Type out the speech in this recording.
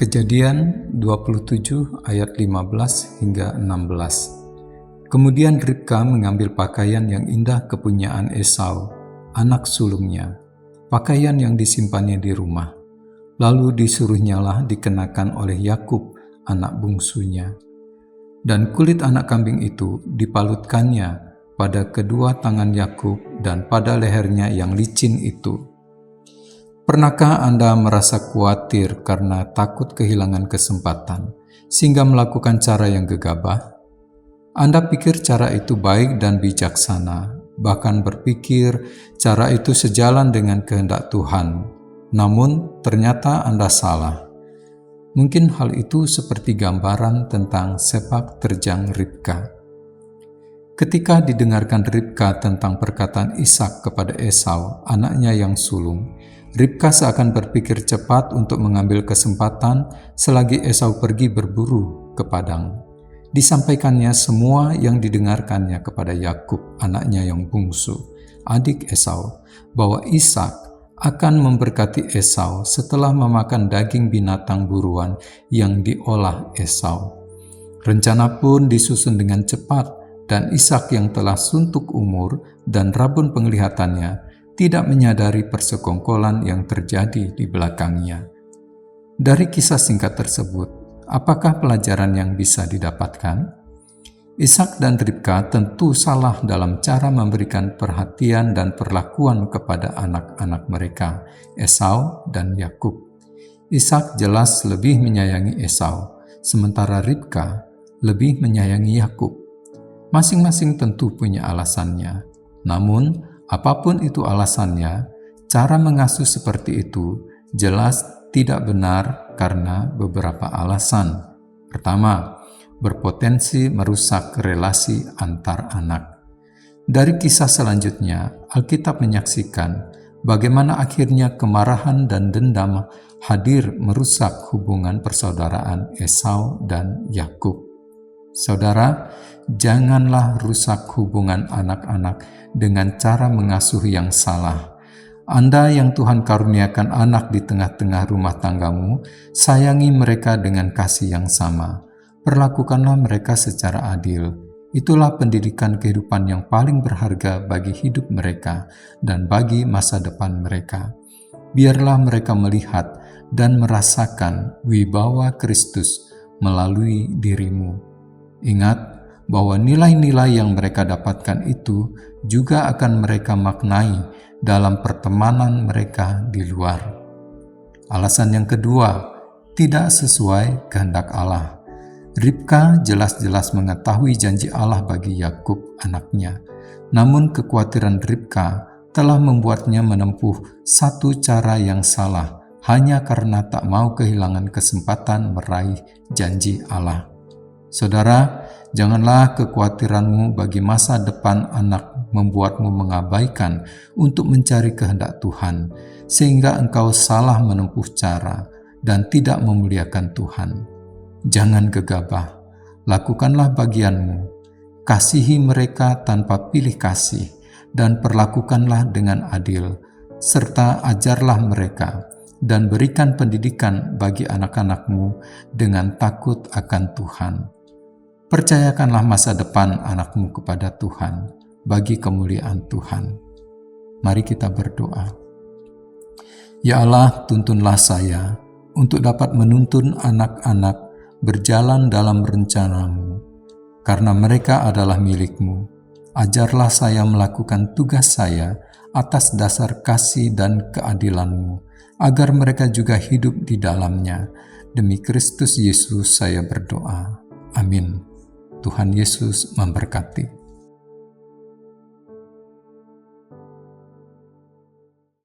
Kejadian 27 ayat 15 hingga 16. Kemudian Ribka mengambil pakaian yang indah kepunyaan Esau, anak sulungnya, pakaian yang disimpannya di rumah. Lalu disuruhnyalah dikenakan oleh Yakub, anak bungsunya. Dan kulit anak kambing itu dipalutkannya pada kedua tangan Yakub dan pada lehernya yang licin itu. Pernahkah Anda merasa khawatir karena takut kehilangan kesempatan, sehingga melakukan cara yang gegabah? Anda pikir cara itu baik dan bijaksana, bahkan berpikir cara itu sejalan dengan kehendak Tuhan. Namun, ternyata Anda salah. Mungkin hal itu seperti gambaran tentang sepak terjang Ribka. Ketika didengarkan Ribka tentang perkataan Ishak kepada Esau, anaknya yang sulung, Ribka seakan berpikir cepat untuk mengambil kesempatan selagi Esau pergi berburu ke padang. Disampaikannya semua yang didengarkannya kepada Yakub, anaknya yang bungsu, adik Esau, bahwa Ishak akan memberkati Esau setelah memakan daging binatang buruan yang diolah Esau. Rencana pun disusun dengan cepat, dan Ishak yang telah suntuk umur dan rabun penglihatannya tidak menyadari persekongkolan yang terjadi di belakangnya. Dari kisah singkat tersebut, apakah pelajaran yang bisa didapatkan? Ishak dan Ribka tentu salah dalam cara memberikan perhatian dan perlakuan kepada anak-anak mereka, Esau dan Yakub. Ishak jelas lebih menyayangi Esau, sementara Ribka lebih menyayangi Yakub. Masing-masing tentu punya alasannya. Namun, apapun itu alasannya, cara mengasuh seperti itu jelas tidak benar karena beberapa alasan. Pertama, berpotensi merusak relasi antar anak. Dari kisah selanjutnya, Alkitab menyaksikan bagaimana akhirnya kemarahan dan dendam hadir merusak hubungan persaudaraan Esau dan Yakub. Saudara, janganlah rusak hubungan anak-anak dengan cara mengasuh yang salah. Anda yang Tuhan karuniakan anak di tengah-tengah rumah tanggamu, sayangi mereka dengan kasih yang sama. Perlakukanlah mereka secara adil. Itulah pendidikan kehidupan yang paling berharga bagi hidup mereka dan bagi masa depan mereka. Biarlah mereka melihat dan merasakan wibawa Kristus melalui dirimu. Ingat bahwa nilai-nilai yang mereka dapatkan itu juga akan mereka maknai dalam pertemanan mereka di luar. Alasan yang kedua, tidak sesuai kehendak Allah. Ribka jelas-jelas mengetahui janji Allah bagi Yakub anaknya. Namun kekhawatiran Ribka telah membuatnya menempuh satu cara yang salah hanya karena tak mau kehilangan kesempatan meraih janji Allah. Saudara, janganlah kekhawatiranmu bagi masa depan anak membuatmu mengabaikan untuk mencari kehendak Tuhan, sehingga engkau salah menempuh cara dan tidak memuliakan Tuhan. Jangan gegabah, lakukanlah bagianmu, kasihi mereka tanpa pilih kasih, dan perlakukanlah dengan adil, serta ajarlah mereka, dan berikan pendidikan bagi anak-anakmu dengan takut akan Tuhan. Percayakanlah masa depan anakmu kepada Tuhan, bagi kemuliaan Tuhan. Mari kita berdoa. Ya Allah, tuntunlah saya untuk dapat menuntun anak-anak berjalan dalam rencana-Mu, karena mereka adalah milik-Mu. Ajarlah saya melakukan tugas saya atas dasar kasih dan keadilan-Mu, agar mereka juga hidup di dalamnya. Demi Kristus Yesus saya berdoa. Amin. Tuhan Yesus memberkati.